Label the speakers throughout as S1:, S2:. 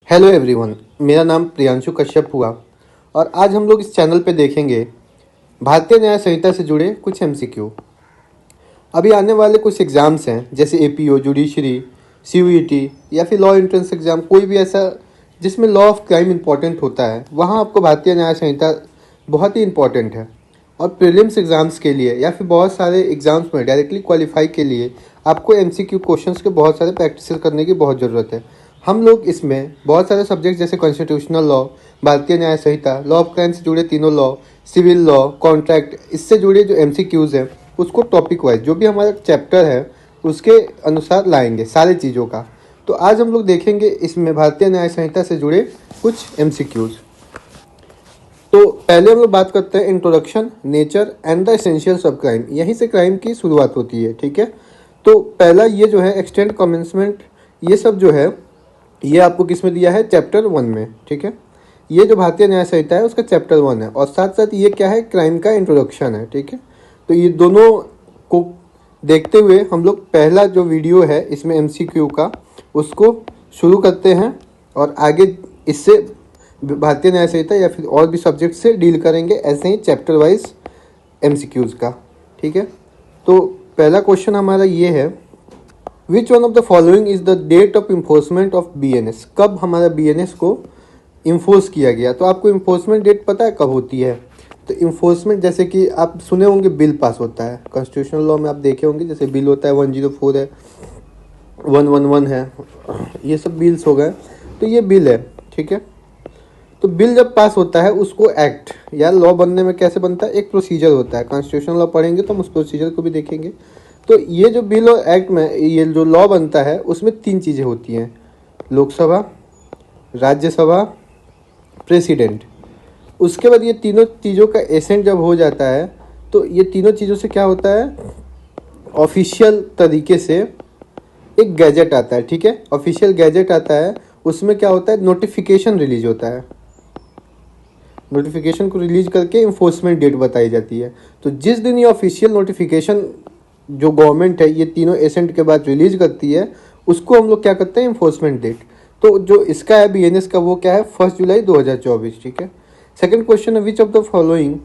S1: Hello everyone, मेरा नाम प्रियांशु कश्यप हुआ और आज हम लोग इस चैनल पे देखेंगे भारतीय न्याय संहिता से जुड़े कुछ एमसीक्यू। अभी आने वाले कुछ एग्ज़ाम्स हैं जैसे एपीओ, जुडिशरी, सीयूईटी या फिर लॉ एंट्रेंस एग्ज़ाम, कोई भी ऐसा जिसमें लॉ ऑफ क्राइम इंपॉर्टेंट होता है, वहाँ आपको भारतीय न्याय संहिता बहुत ही इंपॉर्टेंट है। और प्रीलिम्स एग्ज़ाम्स के लिए या फिर बहुत सारे एग्ज़ाम्स में डायरेक्टली क्वालिफाई के लिए आपको एमसीक्यू क्वेश्चंस के बहुत सारे प्रैक्टिस करने की बहुत ज़रूरत है। हम लोग इसमें बहुत सारे सब्जेक्ट जैसे कॉन्स्टिट्यूशनल लॉ, भारतीय न्याय संहिता, लॉ ऑफ क्राइम से जुड़े तीनों लॉ, सिविल लॉ, कॉन्ट्रैक्ट, इससे जुड़े जो एमसीक्यूज़ हैं उसको टॉपिक वाइज जो भी हमारा चैप्टर है उसके अनुसार लाएंगे सारी चीज़ों का। तो आज हम लोग देखेंगे इसमें भारतीय न्याय संहिता से जुड़े कुछ एमसीक्यूज़। तो पहले हम लोग बात करते हैं introduction, nature and the essentials of crime. यहीं से क्राइम की शुरुआत होती है, ठीक है। तो पहला ये जो है एक्सटेंड, कमेंसमेंट, ये सब जो है ये आपको किस में दिया है, चैप्टर 1 में, ठीक है। ये जो भारतीय न्याय संहिता है उसका चैप्टर 1 है और साथ साथ ये क्या है, क्राइम का इंट्रोडक्शन है, ठीक है। तो ये दोनों को देखते हुए हम लोग पहला जो वीडियो है इसमें एमसीक्यू का उसको शुरू करते हैं और आगे इससे भारतीय न्याय संहिता या फिर और भी सब्जेक्ट से डील करेंगे ऐसे ही चैप्टर वाइज एमसीक्यूज़ का, ठीक है। तो पहला क्वेश्चन हमारा ये है, which one of the following is the date of enforcement of BNS. कब हमारा बीएनएस को इन्फोर्स किया गया। तो आपको इन्फोर्समेंट डेट पता है कब होती है। तो इन्फोर्समेंट जैसे कि आप सुने होंगे बिल पास होता है, कॉन्स्टिट्यूशनल लॉ में आप देखे होंगे जैसे बिल होता है 104 है, 111 है, ये सब बिल्स हो गए। तो ये बिल है, ठीक है। तो बिल जब पास होता है उसको एक्ट या लॉ बनने में कैसे बनता है, एक प्रोसीजर होता है। कॉन्स्टिट्यूशनल लॉ पढ़ेंगे तो हम उस प्रोसीजर को भी देखेंगे। तो ये जो बिल और एक्ट में ये जो लॉ बनता है उसमें 3 चीज़ें होती हैं, लोकसभा, राज्यसभा, प्रेसिडेंट। उसके बाद ये तीनों चीज़ों का एसेंट जब हो जाता है तो ये तीनों चीज़ों से क्या होता है, ऑफिशियल तरीके से एक गैजेट आता है, ठीक है। ऑफिशियल गैजेट आता है, उसमें क्या होता है, नोटिफिकेशन रिलीज होता है। नोटिफिकेशन को रिलीज करके इन्फोर्समेंट डेट बताई जाती है। तो जिस दिन ये ऑफिशियल नोटिफिकेशन जो गवर्नमेंट है ये तीनों एसेंट के बाद रिलीज करती है उसको हम लोग क्या करते हैं, इन्फोर्समेंट डेट। तो जो इसका है बीएनएस का वो क्या है, 1 जुलाई 2024, ठीक है। सेकंड क्वेश्चन है, which of the following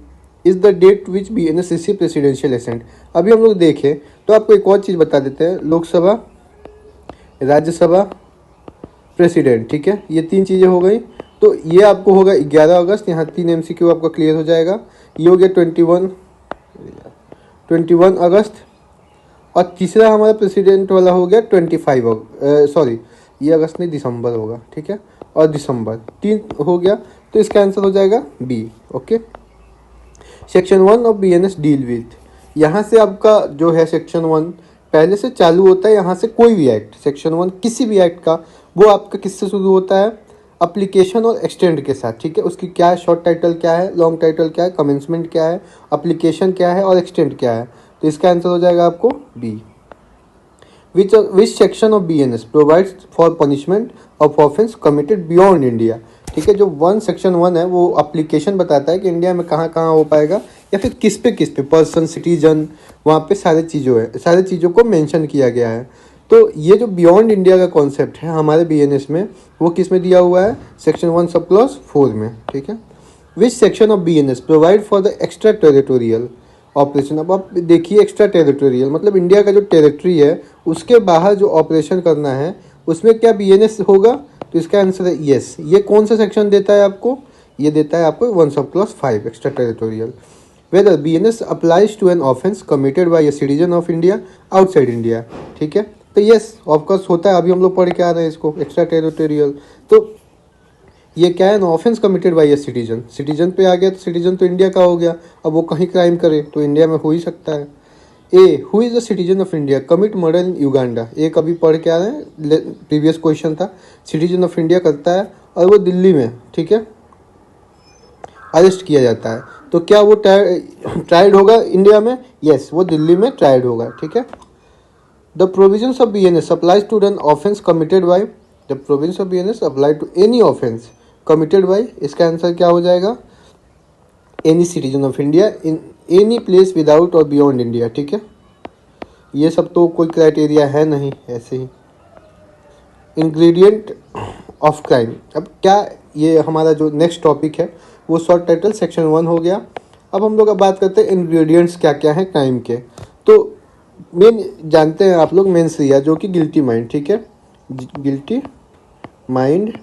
S1: is the date which BNS receive presidential assent. अभी हम लोग देखें तो आपको एक और चीज़ बता देते हैं, लोकसभा, राज्यसभा, प्रेसिडेंट, ठीक है। ये 3 चीज़ें हो गई। तो ये आपको होगा 11 अगस्त, यहाँ 3 एमसीक्यू आपका क्लियर हो जाएगा। ये हो गया 21 अगस्त और तीसरा हमारा प्रेसिडेंट वाला हो गया 25 सॉरी ये अगस्त नहीं, दिसंबर होगा, ठीक है। और दिसंबर 3 हो गया, तो इसका आंसर हो जाएगा B, okay. Section 1 of BNS deal with, यहाँ से आपका जो है सेक्शन 1 पहले से चालू होता है। यहाँ से कोई भी एक्ट, सेक्शन 1 किसी भी एक्ट का, वो आपका किससे शुरू होता है, अप्लीकेशन और एक्सटेंड के साथ, ठीक है। उसकी क्या है, शॉर्ट टाइटल क्या है, लॉन्ग टाइटल क्या है, कमेंसमेंट क्या है, अप्लीकेशन क्या है और एक्सटेंड क्या है। तो इसका आंसर हो जाएगा आपको B. Which section of BNS provides for punishment of offence committed beyond India, ठीक है। जो सेक्शन 1 है वो अप्लीकेशन बताता है कि इंडिया में कहाँ कहाँ हो पाएगा या फिर किस पे पर्सन, सिटीजन, वहाँ पे सारे चीज़ों को मेंशन किया गया है। तो ये जो बियॉन्ड इंडिया का कॉन्सेप्ट है हमारे बीएनएस में वो किस में दिया हुआ है, सेक्शन 1 सब क्लॉज 4 में, ठीक है। विच section of BNS provide for the extra territorial operation. अब आप देखिए, एक्स्ट्रा टेरिटोरियल मतलब इंडिया का जो टेरिटरी है उसके बाहर जो ऑपरेशन करना है उसमें क्या बीएनएस होगा। तो इसका आंसर है यस। ये कौन सा सेक्शन देता है आपको, ये देता है आपको 1 sub clause 5 extraterritorial. Whether BNS applies to an offence committed by a citizen of India outside India, ठीक है। तो यस ऑफकोर्स होता है, अभी हम लोग पढ़ के आ रहे हैं इसको, एक्स्ट्रा टेरिटोरियल। तो ये क्या है, offence committed by a citizen, citizen पे आ गया तो सिटीजन तो इंडिया का हो गया। अब वो कहीं क्राइम करे तो इंडिया में हो ही सकता है। A, who is the citizen of India commit murder in Uganda. एक अभी पढ़ के आ रहे हैं, प्रीवियस क्वेश्चन था, सिटीजन ऑफ इंडिया करता है और वो दिल्ली में, ठीक है, अरेस्ट किया जाता है। तो क्या वो ट्राइड होगा इंडिया में, यस वो दिल्ली में ट्राइड होगा, ठीक है। The provisions of BNS applies to an offence committed by, the provisions of BNS apply to any offence committed by, इसका आंसर क्या हो जाएगा, any citizen of India in any place without और बियॉन्ड इंडिया, ठीक है। ये सब तो कोई क्राइटेरिया है नहीं, ऐसे ही। Ingredient of crime. अब क्या ये हमारा जो नेक्स्ट टॉपिक है वो शॉर्ट टाइटल सेक्शन 1 हो गया। अब हम लोग अब बात करते हैं इंग्रेडिएंट्स क्या क्या हैं क्राइम के। तो मेन जानते हैं आप लोग मेंस रिया जो कि गिल्टी माइंड, ठीक है, गिल्टी माइंड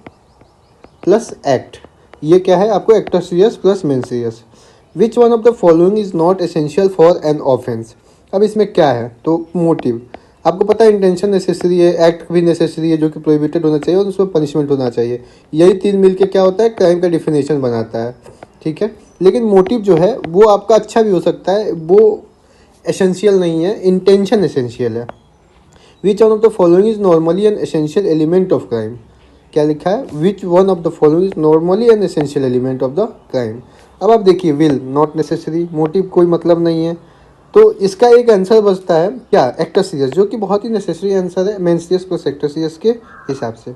S1: प्लस एक्ट, ये क्या है आपको actus reus plus mens rea. Which one of the following is not essential for an offence. अब इसमें क्या है तो मोटिव, आपको पता है इंटेंशन नेसेसरी है, एक्ट भी नेसेसरी है जो कि प्रोहिबिटेड होना चाहिए और उसमें पनिशमेंट होना चाहिए। यही तीन मिलके क्या होता है क्राइम का डिफिनेशन बनाता है, ठीक है। लेकिन मोटिव जो है वो आपका अच्छा भी हो सकता है, वो एसेंशियल नहीं है, इंटेंशन एसेंशियल है। Which one of the following is normally an essential element of crime. क्या लिखा है, which one of the following is normally an essential element of the crime. अब आप देखिए, विल नॉट नेसेसरी, मोटिव कोई मतलब नहीं है, तो इसका एक आंसर बचता है क्या, एक्टस रियस, जो कि बहुत ही नेसेसरी आंसर है mens rea plus actus reus के हिसाब से।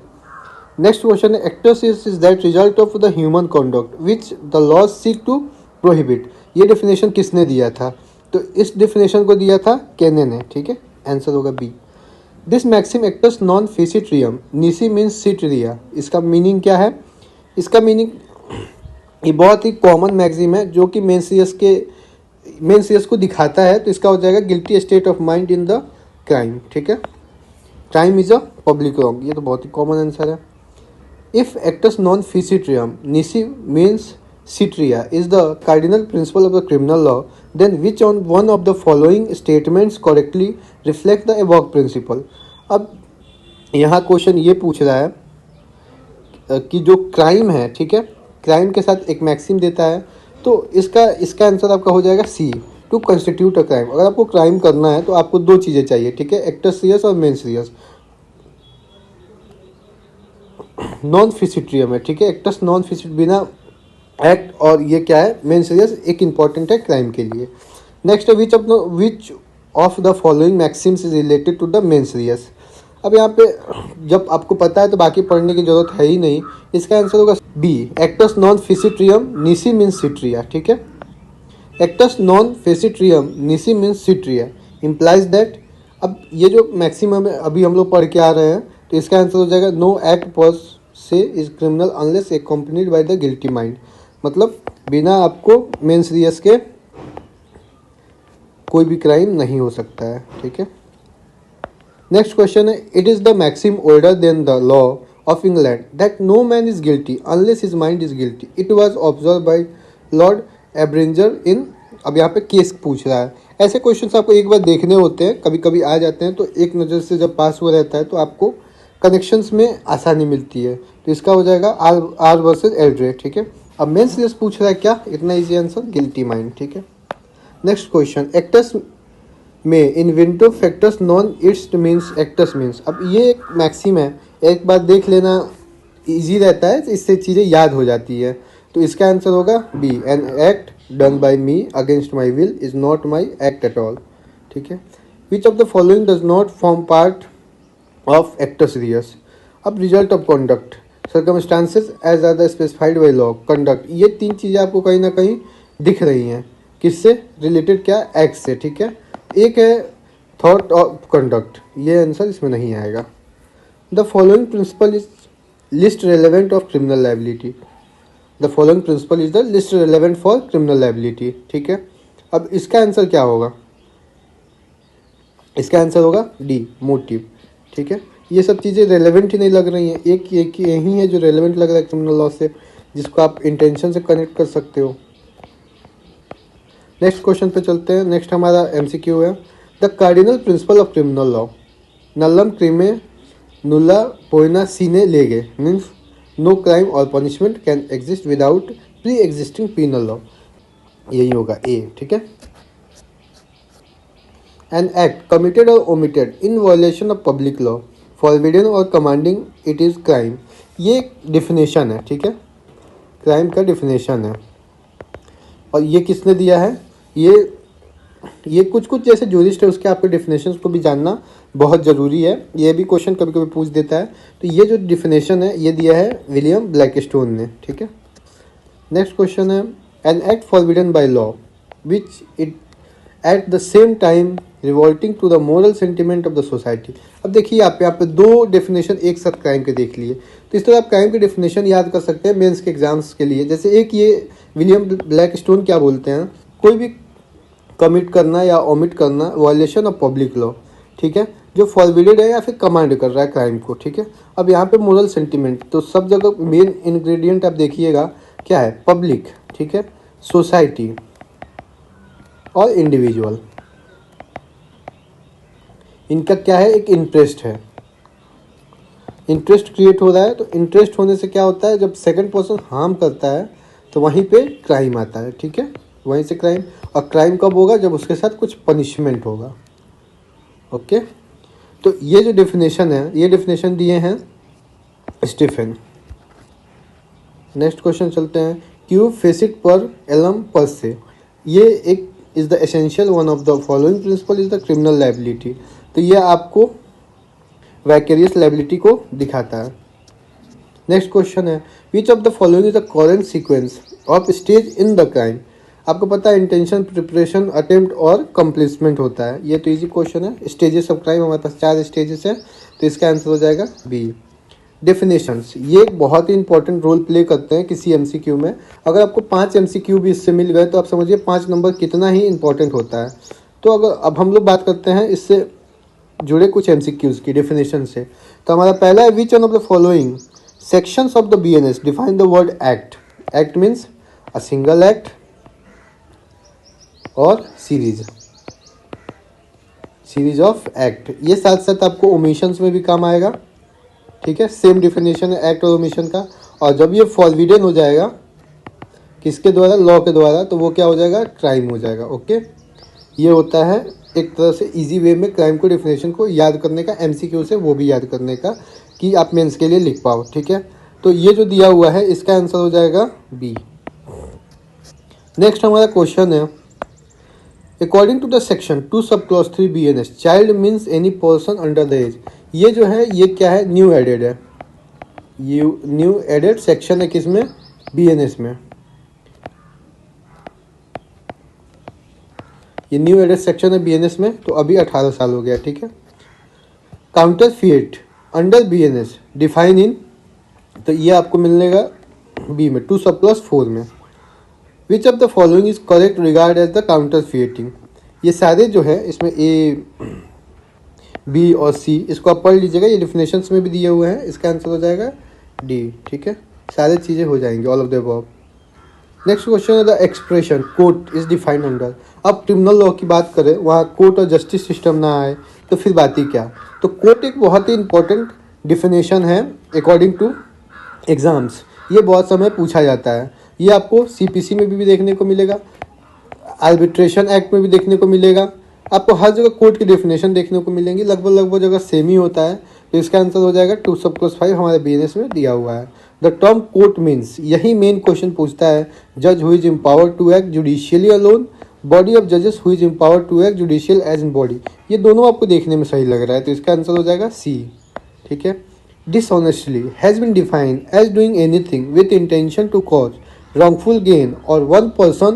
S1: नेक्स्ट क्वेश्चन है, actus reus is that result of the human conduct which the laws seek to prohibit. ये डेफिनेशन किसने दिया था, तो इस डेफिनेशन को दिया था केने ने, ठीक है, आंसर होगा B. This maxim actus non facit reum nisi mens sit rea. इसका मीनिंग क्या है, इसका मीनिंग ये बहुत ही कॉमन मैक्सिम है जो कि मेंस को दिखाता है, तो इसका हो जाएगा guilty state of mind in the crime, ठीक है। Crime is a public wrong, ये तो बहुत ही कॉमन आंसर है। If actus non facit reum nisi mens sit rea is the cardinal principle of the criminal law, then which on one of the following statements correctly reflect the above principle. अब यहाँ question ये पूछ रहा है कि जो crime है, ठीक है, क्राइम के साथ एक मैक्सिम देता है, तो इसका आंसर आपका हो जाएगा सी, टू कंस्टिट्यूट अ क्राइम। अगर आपको क्राइम करना है तो आपको दो चीज़ें चाहिए, ठीक है, एक्टस रियस और मेंस रियस। नॉन फिसिट्रियम है, ठीक है, एक्टस नॉन फिसिट बिना एक्ट, और ये क्या है मेंस रियस एक इंपॉर्टेंट है क्राइम के लिए। नेक्स्ट है which of the following maxims is related to the mens rea. अब यहाँ पे जब आपको पता है तो बाकी पढ़ने की जरूरत है ही नहीं, इसका आंसर होगा B, actus non facit reum nisi mens sit rea, ठीक है। Actus non facit reum nisi mens sit rea implies that. अब ये जो मैक्सिमम है अभी हम लोग पढ़ के आ रहे हैं, तो इसका आंसर हो जाएगा no act per se is criminal unless accompanied by the guilty mind. मतलब बिना आपको मेंस रियस के कोई भी क्राइम नहीं हो सकता है, ठीक है। नेक्स्ट क्वेश्चन है, it is the maxim older than the law of England that no man is guilty unless his mind is guilty. It was observe by lord Abinger in. अब यहाँ पे केस पूछ रहा है, ऐसे क्वेश्चंस आपको एक बार देखने होते हैं, कभी कभी आ जाते हैं, तो एक नज़र से जब पास हुआ रहता है तो आपको कनेक्शंस में आसानी मिलती है। तो इसका हो जाएगा आर वर्सेज एल्ड्रे, ठीक है। अब मेंस रियस पूछ रहा है क्या, इतना इजी आंसर गिल्टी माइंड, ठीक है। नेक्स्ट क्वेश्चन, एक्टस में inventive factors non it's means acts means. अब ये एक मैक्सिम है, एक बार देख लेना इजी रहता है, इससे चीज़ें याद हो जाती है। तो इसका आंसर होगा B, an act done by me against my will is not my act at all, ठीक है। Which of the following does not form part of actus reus. अब result of conduct, circumstances as are the specified by law, conduct, ये तीन चीज़ें आपको कहीं ना कहीं दिख रही हैं, किससे रिलेटेड, क्या, एक्ट से, ठीक है। एक है थॉट ऑफ कंडक्ट, ये आंसर इसमें नहीं आएगा। The following principle is list relevant of criminal liability. The following principle is the list relevant for criminal liability, ठीक है। अब इसका आंसर क्या होगा, इसका आंसर होगा डी, मोटिव, ठीक है। ये सब चीज़ें रेलेवेंट ही नहीं लग रही हैं, एक यही है जो रेलेवेंट लग रहा है क्रिमिनल लॉ से, जिसको आप इंटेंशन से कनेक्ट कर सकते हो। नेक्स्ट क्वेश्चन पे चलते हैं। नेक्स्ट हमारा एमसीक्यू है, the cardinal principle of criminal law nullum crimen nulla poena sine lege means no crime or punishment can exist without pre existing penal law. यही होगा ए, ठीक है। An act committed or omitted in violation of public law forbidden or commanding it is crime. ये definition है, ठीक है, crime का definition है। और ये किसने दिया है, ये कुछ जैसे जूरिस्ट है उसके आपके डिफिनेशंस को भी जानना बहुत ज़रूरी है, ये भी क्वेश्चन कभी कभी पूछ देता है। तो ये जो डिफिनेशन है ये दिया है विलियम ब्लैकस्टोन ने, ठीक है। नेक्स्ट क्वेश्चन है, an act forbidden by law which it at the same time revolting to the moral sentiment of the society. अब देखिए आप यहाँ पे दो डेफिनेशन एक साथ क्राइम के देख लिए, तो तो इस तरह आप क्राइम की डेफिनेशन याद कर सकते हैं मेंस के एग्जाम्स के लिए। जैसे एक ये विलियम ब्लैकस्टोन क्या बोलते हैं, कोई भी कमिट करना या ओमिट करना वायलेशन ऑफ पब्लिक लॉ, ठीक है, जो फॉरबिडेड है या फिर कमांड कर रहा है क्राइम को, ठीक है। अब यहाँ पे मोरल सेंटिमेंट, तो सब जगह मेन इंग्रेडिएंट आप देखिएगा क्या है, पब्लिक, ठीक है, सोसाइटी और इंडिविजुअल, इनका क्या है, एक इंटरेस्ट है, इंटरेस्ट क्रिएट हो रहा है। तो इंटरेस्ट होने से क्या होता है, जब सेकंड पर्सन हार्म करता है तो वहीं पे क्राइम आता है, ठीक है, वहीं से क्राइम। और क्राइम कब होगा, जब उसके साथ कुछ पनिशमेंट होगा। ओके, तो ये जो डेफिनेशन है, ये डेफिनेशन दिए हैं स्टीफन। नेक्स्ट क्वेश्चन चलते हैं, क्यू फेसिट पर एलम पर से, ये एक is the essential one of the following principle is the criminal liability. तो ये आपको वैकेरियस लाइबिलिटी को दिखाता है। नेक्स्ट क्वेश्चन है, which of the following is the current sequence of stage in the crime. आपको पता है इंटेंशन, प्रिपरेशन, अटेम्प्ट और कंप्लीसमेंट होता है। ये तो इजी क्वेश्चन है। स्टेजेस ऑफ क्राइम हमारे पास 4 स्टेजेस है, तो इसका आंसर हो जाएगा बी। डेफिनेशंस, ये एक बहुत ही इंपॉर्टेंट रोल प्ले करते हैं किसी एमसीक्यू में। अगर आपको 5 एमसीक्यू भी इससे मिल गए तो आप समझिए 5 नंबर कितना ही इंपॉर्टेंट होता है। तो अगर अब हम लोग बात करते हैं इससे जुड़े कुछ एमसीक्यूज की डेफिनेशन से, तो हमारा पहला है, which one of the following sections of the BNS define the word act. Act means a single act और सीरीज ऑफ एक्ट। ये साथ साथ आपको ओमिशंस में भी काम आएगा, ठीक है, सेम डिफिनेशन है एक्ट और ओमिशन का। और जब ये फॉरबिडन हो जाएगा किसके द्वारा, लॉ के द्वारा, तो वो क्या हो जाएगा, क्राइम हो जाएगा। ओके, ये होता है एक तरह से इजी वे में क्राइम को डेफिनेशन को याद करने का, एमसीक्यू से वो भी याद करने का कि आप मेंस के लिए लिख पाओ, ठीक है। तो ये जो दिया हुआ है इसका आंसर हो जाएगा बी। नेक्स्ट हमारा क्वेश्चन है, according to the section 2 sub clause 3 BNS, child means any person under the age. ये जो है ये क्या है, न्यू एडेड है, न्यू एडेड सेक्शन है किसमें, BNS में। ये न्यू एडेड सेक्शन है BNS में, तो अभी 18 साल हो गया, ठीक है। काउंटरफीट अंडर BNS डिफाइन इन, तो ये आपको मिलेगा बी में, 2 सब क्लॉज 4 में। Which of the following is correct regard as the counterfeiting. ये सारे जो है इसमें ए, बी और सी, इसको आप पढ़ लीजिएगा, ये डिफिनेशंस में भी दिए हुए हैं। इसका आंसर हो जाएगा डी, ठीक है, सारी चीज़ें हो जाएंगी, all of the above. Next question है, the expression court is defined under. अब क्रिमिनल लॉ की बात करें, वहाँ कोर्ट और जस्टिस सिस्टम ना आए तो फिर बात ही क्या। तो कोर्ट एक बहुत ही इंपॉर्टेंट डिफिनेशन है अकॉर्डिंग टू एग्जाम्स, ये बहुत समय पूछा जाता है। ये आपको सीपीसी में भी देखने को मिलेगा, आर्बिट्रेशन एक्ट में भी देखने को मिलेगा, आपको हर जगह कोर्ट की डेफिनेशन देखने को मिलेंगी, लगभग जगह सेम ही होता है। तो इसका आंसर हो जाएगा 2 सब क्लॉज 5 हमारे BNS में दिया हुआ है। द टर्म कोर्ट मीन्स, यही मेन क्वेश्चन पूछता है, जज who is empowered to act judicially alone, body of जजेस who is empowered to act judicial as in body. ये दोनों आपको देखने में सही लग रहा है, तो इसका आंसर हो जाएगा सी, ठीक है। Dishonestly has been defined as doing anything with intention to cause wrongful gain और one person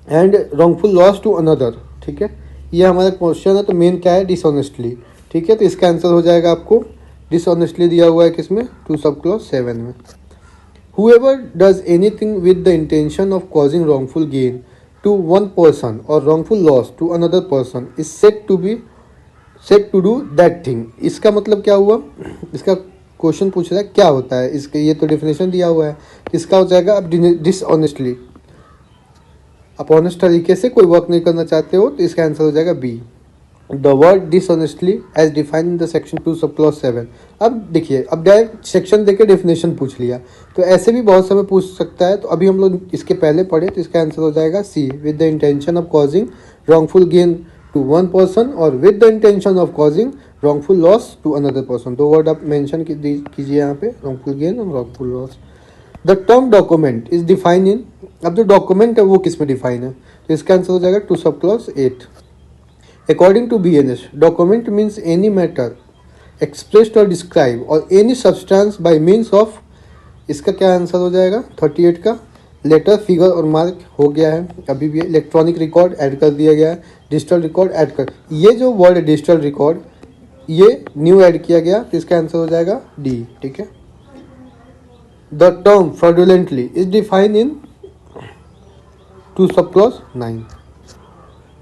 S1: and wrongful loss to another, ठीक है। ये हमारा क्वेश्चन है, तो मेन क्या है, डिसऑनेस्टली, ठीक है। तो इसका आंसर हो जाएगा आपको डिसऑनेस्टली दिया हुआ है किसमें, 2 सब क्लॉज 7 में। whoever does anything with the intention of causing wrongful gain to one person or wrongful loss to another person is said to do that thing। इसका मतलब क्या हुआ, इसका क्वेश्चन पूछ रहा है क्या होता है इसके, ये तो डेफिनेशन दिया हुआ है। इसका हो जाएगा अब डिसऑनेस्टली, आप ऑनेस्ट तरीके से कोई वर्क नहीं करना चाहते हो, तो इसका आंसर हो जाएगा B. The word dishonestly as defined in the section 2 sub clause 7। अब देखिए, अब डायरेक्ट सेक्शन देके डेफिनेशन पूछ लिया, तो ऐसे भी बहुत समय पूछ सकता है। तो अभी हम लोग इसके पहले पढ़े, तो इसका आंसर हो जाएगा C, with the intention of causing wrongful gain to one person or with the intention of causing wrongful loss to another person। 2 word आप मेंशन कीजिए यहाँ पे, wrongful gain और wrongful loss। The term document is define in, अब जो document है वो किस में डिफाइन है, तो इसका आंसर हो जाएगा 2 sub clause 8। According to BNS document means any matter expressed और डिस्क्राइब और any substance by means of, इसका क्या आंसर हो जाएगा 38 का। लेटर, फिगर और मार्क हो गया है, अभी भी इलेक्ट्रॉनिक रिकॉर्ड ऐड कर दिया गया है, डिजिटल रिकॉर्ड ऐड कर, ये जो वर्ड है डिजिटल रिकॉर्ड ये न्यू ऐड किया गया, तो इसका आंसर हो जाएगा डी, ठीक है। The term fraudulently is defined in 2 sub clause 9।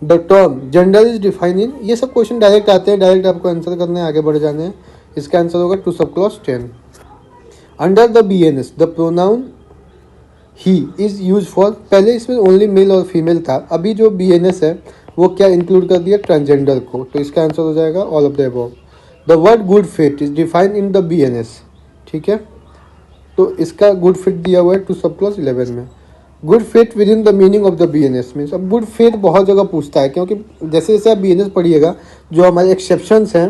S1: The term gender is defined इन, ये सब क्वेश्चन डायरेक्ट आते हैं, डायरेक्ट आपको आंसर करने हैं, आगे बढ़ जाने हैं। इसका आंसर होगा 2 sub clause 10। Under the BNS the pronoun he is use for, पहले इसमें ओनली मेल और फीमेल था, अभी जो BNS है वो क्या इंक्लूड कर दिया, ट्रांसजेंडर को, तो इसका आंसर हो जाएगा all of the above. The word good fit is defined in the BNS, ठीक है, तो इसका गुड फिट दिया हुआ है 2 सब क्लॉज 11 में। Good fit with in the meaning of the BNS means, अब गुड फिट बहुत जगह पूछता है, क्योंकि जैसे जैसे आप BNS पढ़िएगा, जो हमारे एक्सेप्शंस हैं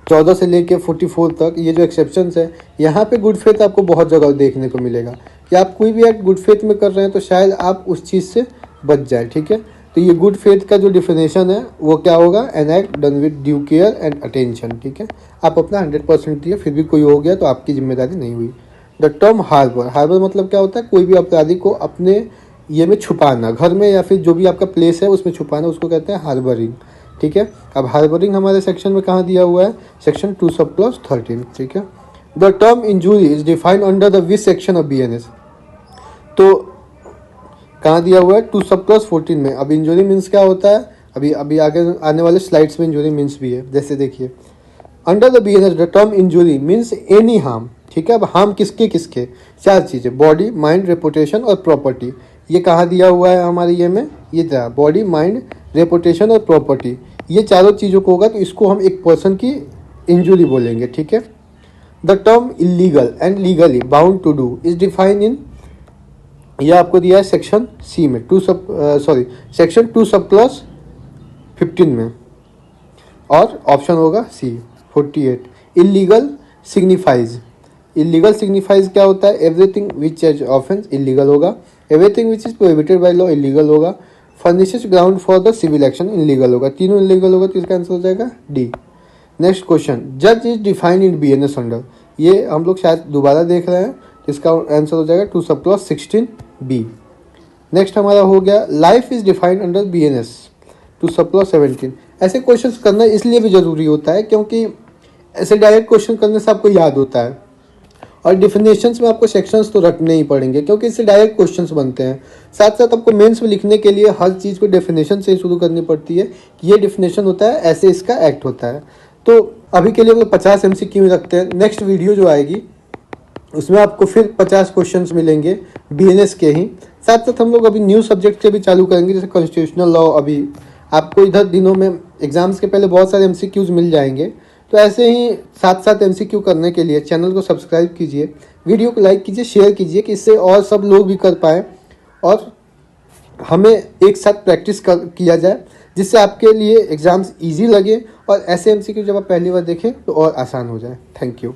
S1: 14 से लेके 44 तक, ये जो एक्सेप्शंस है यहाँ पे गुड फेथ आपको बहुत जगह देखने को मिलेगा कि आप कोई भी एक्ट गुड फेथ में कर रहे हैं तो शायद आप उस चीज़ से बच जाए, ठीक है। तो ये गुड फेथ का जो डिफिनेशन है वो क्या होगा, N act done with due care and attention, ठीक है। आप अपना 100% दिए, फिर भी कोई हो गया तो आपकी जिम्मेदारी नहीं हुई। द टर्म हार्बर, हार्बर मतलब क्या होता है, कोई भी अपराधी को अपने ये में छुपाना, घर में या फिर जो भी आपका प्लेस है उसमें छुपाना, उसको कहते हैं हार्बरिंग, ठीक है। अब हार्बरिंग हमारे सेक्शन में कहाँ दिया हुआ है, सेक्शन 2 सब क्लॉज 13, ठीक है। The term injury is defined under the which section of BNS, तो कहाँ दिया हुआ है, 2 सब क्लॉज 14 में। अब इंजूरी मीन्स क्या होता है, अभी आगे आने वाले स्लाइड्स में इंजूरी मीन्स भी है, जैसे देखिए under the BNS the term injury means any harm, ठीक है। अब हार्म किसके किसके, 4 चीज़ें, बॉडी माइंड रेपुटेशन और प्रॉपर्टी, ये कहाँ दिया हुआ है हमारे ये में, ये था बॉडी माइंड रेपुटेशन और प्रॉपर्टी, ये चारों चीज़ों को होगा तो इसको हम एक पर्सन की इंजरी बोलेंगे, ठीक है। The term illegal and legally bound to do is defined in, यह आपको दिया है सेक्शन C में, सेक्शन 2 सब क्लॉज 15 में, और ऑप्शन होगा C 48। Illegal signifies, illegal signifies क्या होता है, everything which is offence illegal होगा, everything which is prohibited by law illegal होगा, furnishes ground for the civil action illegal होगा, तीनों इलीगल होगा, तो इसका आंसर हो जाएगा D। नेक्स्ट क्वेश्चन, जज is defined in BNS under, ये हम लोग शायद दोबारा देख रहे हैं, इसका आंसर हो जाएगा 2 सब क्लॉज 16B। नेक्स्ट हमारा हो गया, life is defined under BNS 2 sub clause 17। ऐसे क्वेश्चंस करना इसलिए भी ज़रूरी होता है क्योंकि ऐसे डायरेक्ट क्वेश्चन करने से आपको याद होता है, और डिफिनेशंस में आपको सेक्शंस तो रखने ही पड़ेंगे क्योंकि इससे डायरेक्ट क्वेश्चंस बनते हैं। साथ साथ आपको मेंस में लिखने के लिए हर चीज़ को डेफिनेशन से ही शुरू करनी पड़ती है कि ये डिफिनेशन होता है, ऐसे इसका एक्ट होता है। तो अभी के लिए हम लोग 50 MCQ रखते हैं। नेक्स्ट वीडियो जो आएगी उसमें आपको फिर 50 क्वेश्चंस मिलेंगे BNS के ही। साथ साथ हम लोग अभी न्यू सब्जेक्ट के भी चालू करेंगे, जैसे कॉन्स्टिट्यूशनल लॉ। अभी आपको इधर दिनों में एग्जाम्स के पहले बहुत सारे MCQs मिल जाएंगे, तो ऐसे ही 7 MCQ करने के लिए चैनल को सब्सक्राइब कीजिए, वीडियो को लाइक कीजिए, शेयर कीजिए कि इससे और सब लोग भी कर पाएँ और हमें एक साथ प्रैक्टिस किया जाए, जिससे आपके लिए एग्ज़ाम्स ईजी लगे और ऐसे MCQ जब आप पहली बार देखें तो और आसान हो जाए। Thank you.